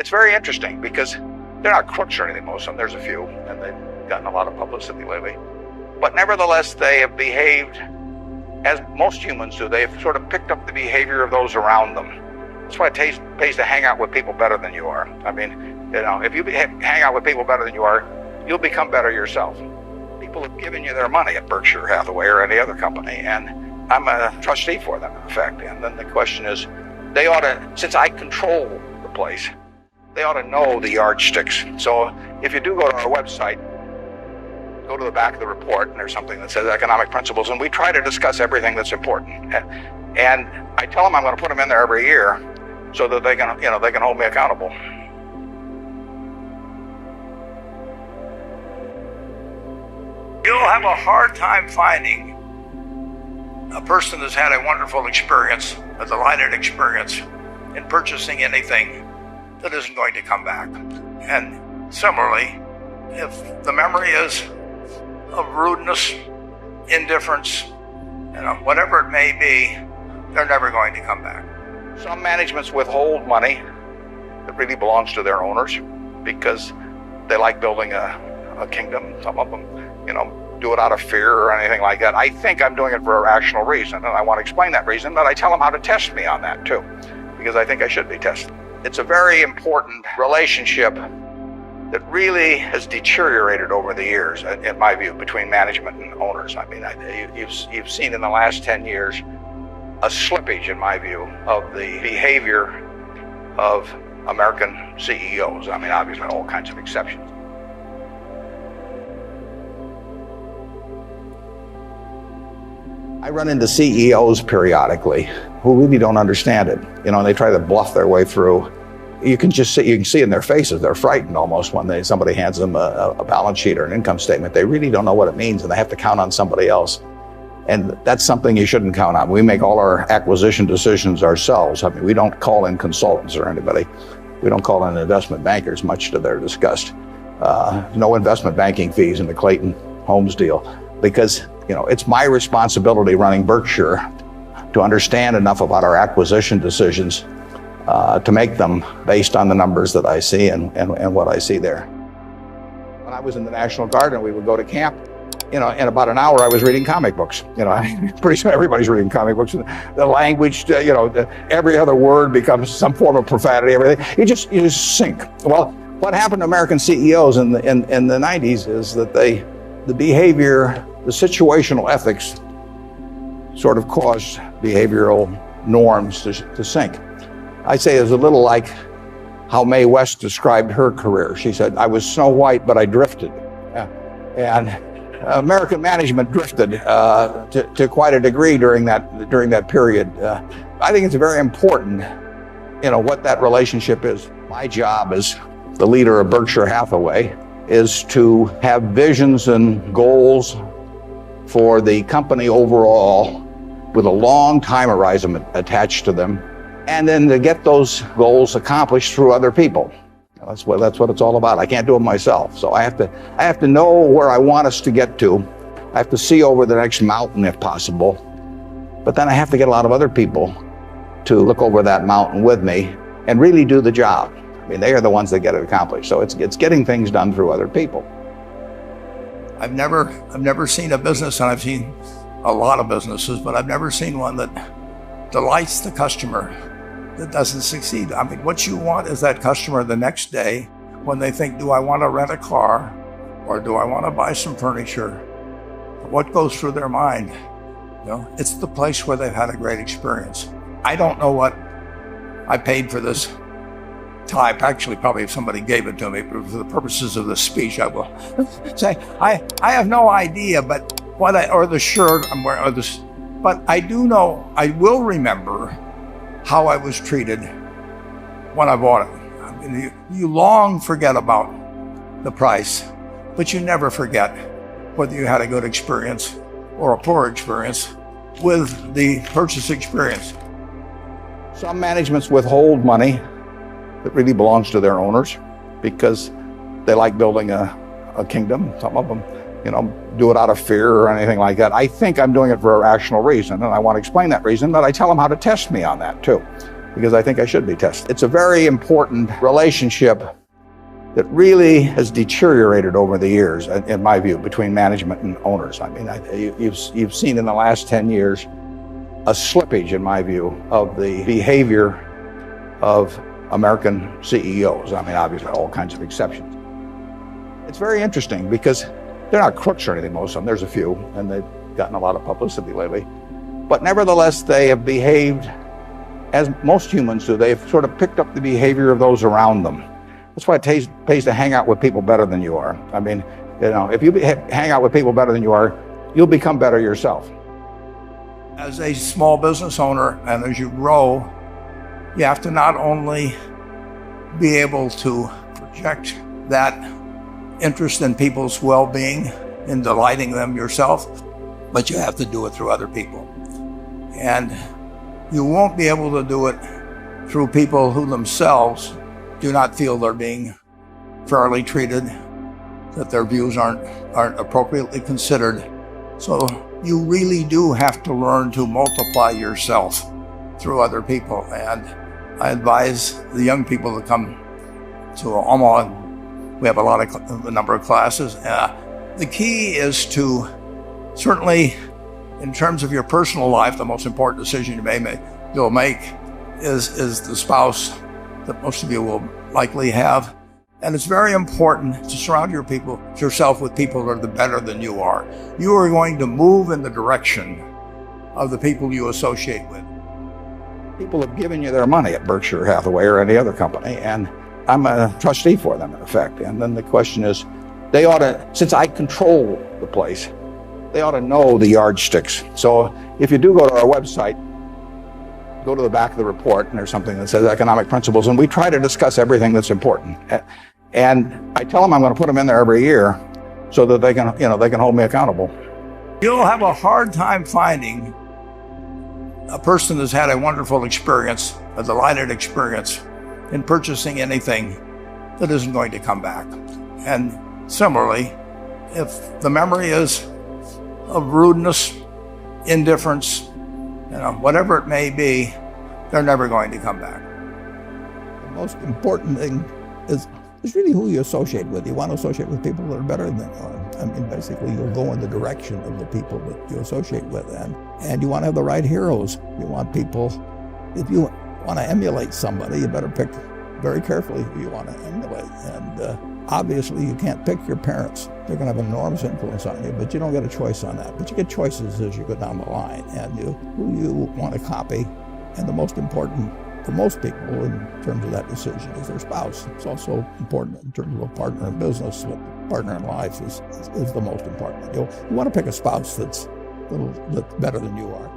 It's very interesting because they're not crooks or anything, most of them. There's a few, and they've gotten a lot of publicity lately. But nevertheless, they have behaved as most humans do. They've sort of picked up the behavior of those around them. That's why it pays to hang out with people better than you are. I mean, if you hang out with people better than you are, you'll become better yourself. People have given you their money at Berkshire Hathaway or any other company, and I'm a trustee for them, in effect. And then the question is, they ought to, since I control the place, they ought to know the yardsticks. So if you do go to our website, go to the back of the report, and there's something that says economic principles, and we try to discuss everything that's important. And I tell them I'm going to put them in there every year so that they can hold me accountable. You'll have a hard time finding a person that's had a wonderful experience, a delighted experience in purchasing anything that isn't going to come back. And similarly, if the memory is of rudeness, indifference, whatever it may be, they're never going to come back. Some managements withhold money that really belongs to their owners because they like building a kingdom. Some of them, do it out of fear or anything like that. I think I'm doing it for a rational reason, and I want to explain that reason, but I tell them how to test me on that too, because I think I should be tested. It's a very important relationship that really has deteriorated over the years, in my view, between management and owners. I mean, you've seen in the last 10 years a slippage, in my view, of the behavior of American CEOs. I mean, obviously, all kinds of exceptions. I run into CEOs periodically who really don't understand it. And they try to bluff their way through. You can see in their faces, they're frightened almost when somebody hands them a balance sheet or an income statement. They really don't know what it means, and they have to count on somebody else. And that's something you shouldn't count on. We make all our acquisition decisions ourselves. I mean, we don't call in consultants or anybody. We don't call in investment bankers, much to their disgust. No investment banking fees in the Clayton Homes deal, because it's my responsibility running Berkshire to understand enough about our acquisition decisions to make them based on the numbers that I see and what I see there. When I was in the National Guard and we would go to camp, in about an hour I was reading comic books. Pretty soon everybody's reading comic books. The language, every other word becomes some form of profanity. Everything you just sink. Well, what happened to American CEOs in the 90s is that the behavior, the situational ethics, sort of caused behavioral norms to sink. I say it's a little like how Mae West described her career. She said, "I was Snow White, but I drifted." And American management drifted to quite a degree during that period. I think it's very important, what that relationship is. My job as the leader of Berkshire Hathaway is to have visions and goals for the company overall with a long time horizon attached to them, and then to get those goals accomplished through other people. That's what it's all about. I can't do it myself. So I have to know where I want us to get to. I have to see over the next mountain if possible. But then I have to get a lot of other people to look over that mountain with me and really do the job. I mean, they are the ones that get it accomplished. So it's getting things done through other people. I've never seen a business, and I've seen a lot of businesses, but I've never seen one that delights the customer that doesn't succeed. I mean, what you want is that customer the next day when they think, do I want to rent a car or do I want to buy some furniture? What goes through their mind? It's the place where they've had a great experience. I don't know what I paid for this type. Actually, probably if somebody gave it to me, but for the purposes of the speech, I will say I have no idea, but or the shirt I'm wearing, or this, but I do know, I will remember how I was treated when I bought it. I mean, you long forget about the price, but you never forget whether you had a good experience or a poor experience with the purchase experience. Some managements withhold money that really belongs to their owners because they like building a kingdom. Some of them, do it out of fear or anything like that. I think I'm doing it for a rational reason, and I want to explain that reason, but I tell them how to test me on that too, because I think I should be tested. It's a very important relationship that really has deteriorated over the years, in my view, between management and owners. I mean, you've seen in the last 10 years a slippage, in my view, of the behavior of American CEOs. I mean, obviously, all kinds of exceptions. It's very interesting because they're not crooks or anything, most of them. There's a few, and they've gotten a lot of publicity lately. But nevertheless, they have behaved as most humans do. They've sort of picked up the behavior of those around them. That's why it pays to hang out with people better than you are. I mean, if you hang out with people better than you are, you'll become better yourself. As a small business owner, and as you grow, you have to not only be able to project that interest in people's well-being and delighting them yourself, but you have to do it through other people. And you won't be able to do it through people who themselves do not feel they're being fairly treated, that their views aren't appropriately considered. So you really do have to learn to multiply yourself through other people. And I advise the young people to come to Omaha. We have a number of classes. The key is to, certainly in terms of your personal life, the most important decision you'll make is the spouse that most of you will likely have. And it's very important to surround yourself with people that are better than you are. You are going to move in the direction of the people you associate with. People have given you their money at Berkshire Hathaway or any other company, and I'm a trustee for them, in effect. And then the question is, they ought to, since I control the place, they ought to know the yardsticks. So if you do go to our website, go to the back of the report, and there's something that says economic principles, and we try to discuss everything that's important. And I tell them I'm going to put them in there every year so that they can hold me accountable. You'll have a hard time finding a person that's had a wonderful experience, a delighted experience in purchasing anything that isn't going to come back. And similarly, if the memory is of rudeness, indifference, whatever it may be, they're never going to come back. The most important thing is really who you associate with. You want to associate with people that are better than you are. I mean, basically, you'll go in the direction of the people that you associate with, and you want to have the right heroes. You want people, if you want to emulate somebody, you better pick very carefully who you want to emulate. And obviously, you can't pick your parents. They're going to have an enormous influence on you, but you don't get a choice on that. But you get choices as you go down the line, and who you want to copy. And the most important for most people in terms of that decision is their spouse. It's also important in terms of a partner in business, but a partner in life is the most important. You want to pick a spouse that's better than you are.